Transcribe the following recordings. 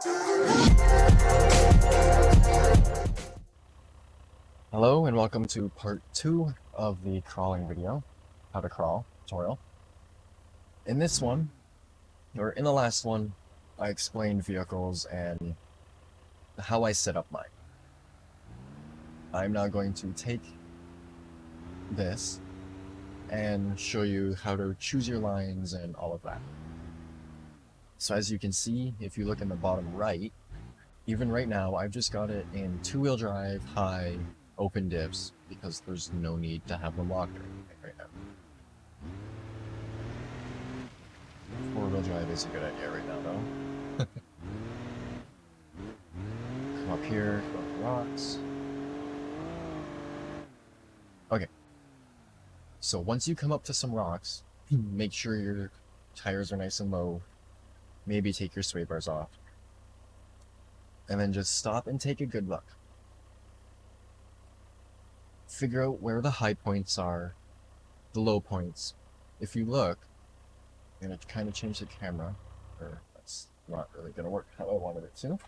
Hello and welcome to part 2 of the crawling video, how to crawl tutorial. In this one, or in the last one, I explained vehicles and how I set up mine. I'm now going to take this and show you how to choose your lines and all of that. So as you can see, if you look in the bottom right, even right now, I've just got it in 2-wheel drive, high, open diffs, because there's no need to have them locked or anything right now. 4-wheel drive is a good idea right now, though. Come up here, go to rocks. Okay. So once you come up to some rocks, make sure your tires are nice and low. Maybe take your sway bars off. And then just stop and take a good look. Figure out where the high points are, the low points. If you look, I'm going to kind of change the camera, or that's not really going to work how I wanted it to.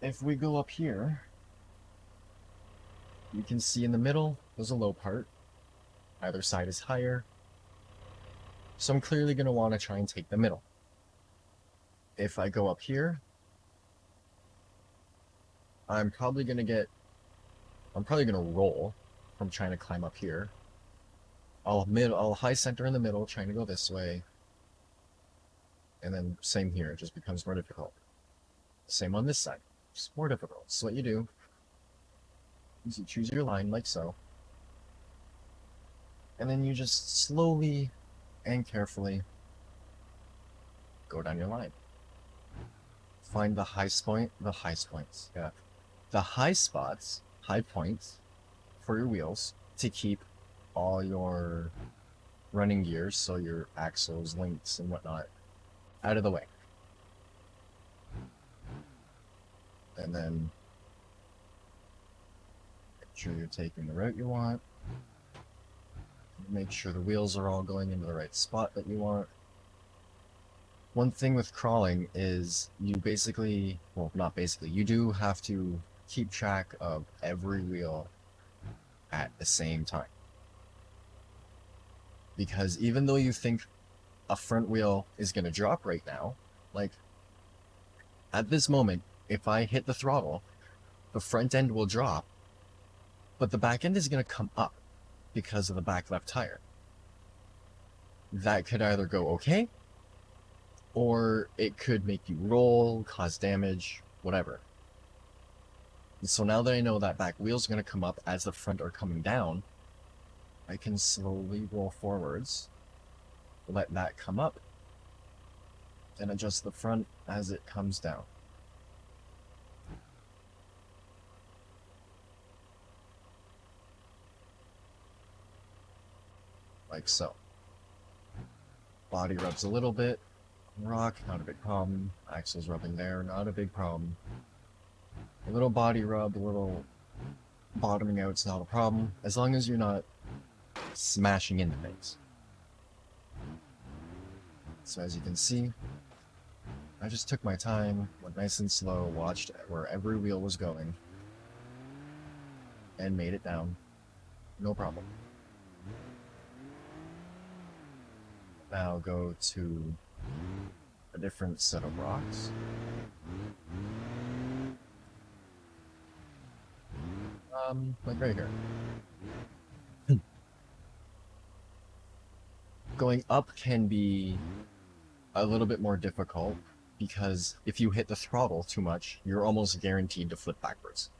If we go up here, you can see in the middle, there's a low part. Either side is higher. So I'm clearly going to want to try and take the middle. If I go up here, I'm probably going to roll from trying to climb up here. I'll high center in the middle, trying to go this way. And then same here, it just becomes more difficult. Same on this side, it's more difficult. So what you do is you choose your line like so. And then you just slowly and carefully go down your line. Find the high spots, high points for your wheels to keep all your running gears, so your axles, links, and whatnot, out of the way. And then make sure you're taking the route you want. Make sure the wheels are all going into the right spot that you want. One thing with crawling is you basically, well, not basically, you do have to keep track of every wheel at the same time. Because even though you think a front wheel is going to drop right now, like at this moment, if I hit the throttle, the front end will drop, but the back end is going to come up because of the back left tire. That could either go okay, or it could make you roll, cause damage, whatever. So now that I know that back wheel's going to come up as the front are coming down, I can slowly roll forwards, let that come up, and adjust the front as it comes down. Like so. Body rubs a little bit. Rock, not a big problem. Axles rubbing there, not a big problem. A little body rub, a little bottoming out's not a problem, as long as you're not smashing into things. So as you can see, I just took my time, went nice and slow, watched where every wheel was going, and made it down. No problem. Now go to a different set of rocks. Like right here. Going up can be a little bit more difficult because if you hit the throttle too much, you're almost guaranteed to flip backwards.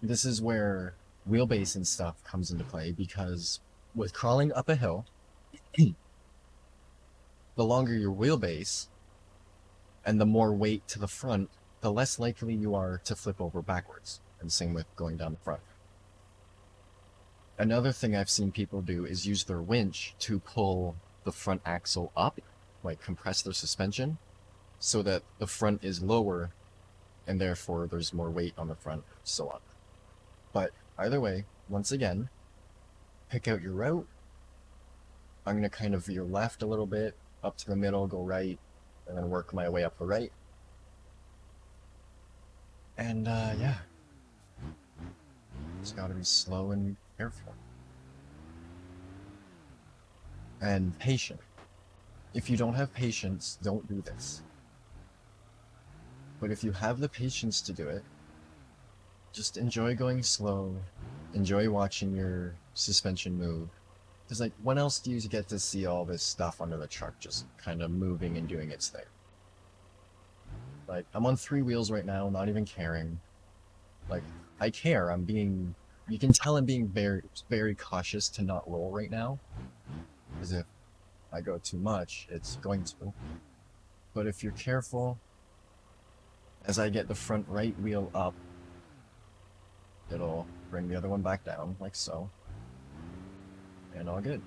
This is where wheelbase and stuff comes into play, because with crawling up a hill, the longer your wheelbase and the more weight to the front, the less likely you are to flip over backwards. And same with going down the front. Another thing I've seen people do is use their winch to pull the front axle up, like compress their suspension, so that the front is lower and therefore there's more weight on the front, so on. But either way, once again, pick out your route. I'm going to kind of veer left a little bit, up to the middle, go right, and then work my way up the right. And yeah, just gotta be slow and careful. And patient. If you don't have patience, don't do this. But if you have the patience to do it, just enjoy going slow, enjoy watching your suspension move. Because, like, when else do you get to see all this stuff under the truck just kind of moving and doing its thing? Like, I'm on 3 wheels right now, not even caring. Like, I care, you can tell I'm being very, very cautious to not roll right now. Because if I go too much, it's going to. But if you're careful, as I get the front right wheel up, it'll bring the other one back down, like so. And all good.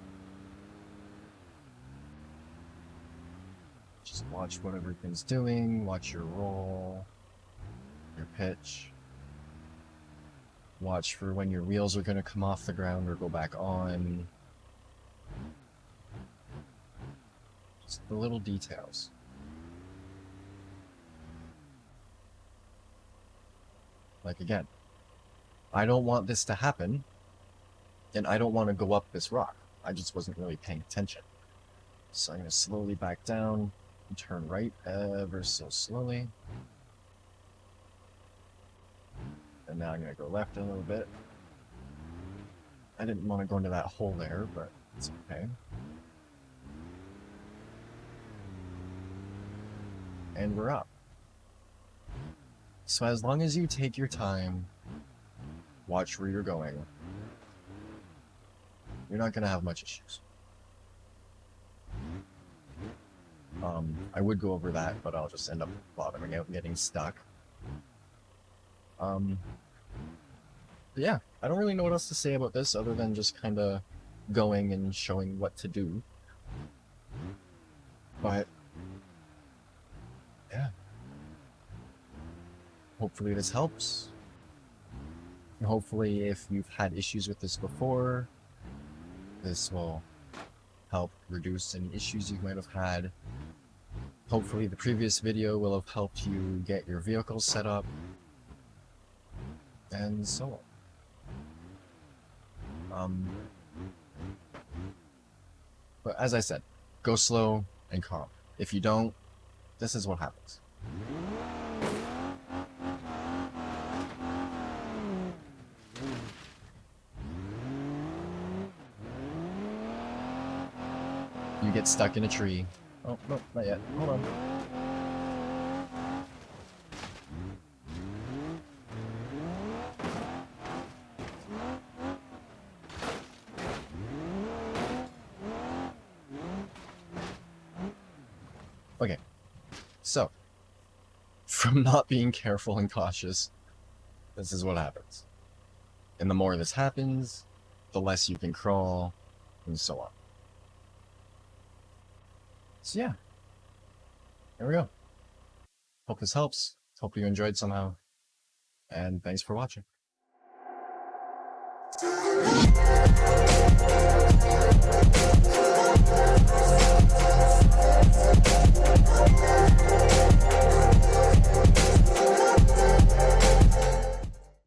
Just watch what everything's doing, watch your roll, your pitch. Watch for when your wheels are going to come off the ground or go back on. Just the little details. Like, again, I don't want this to happen, and I don't want to go up this rock. I just wasn't really paying attention. So I'm going to slowly back down and turn right ever so slowly. And now I'm going to go left a little bit. I didn't want to go into that hole there, but it's okay. And we're up. So as long as you take your time, watch where you're going, you're not going to have much issues. I would go over that, but I'll just end up bottoming out and getting stuck. Yeah, I don't really know what else to say about this other than just kind of going and showing what to do. But yeah, hopefully this helps. And hopefully if you've had issues with this before, this will help reduce any issues you might have had. Hopefully the previous video will have helped you get your vehicle set up, and so on. But as I said, go slow and calm. If you don't, this is what happens. You get stuck in a tree. Oh, no, not yet. Hold on. Okay, so, from not being careful and cautious, this is what happens. And the more this happens, the less you can crawl, and so on. So yeah, there we go. Hope this helps. Hope you enjoyed somehow. And thanks for watching.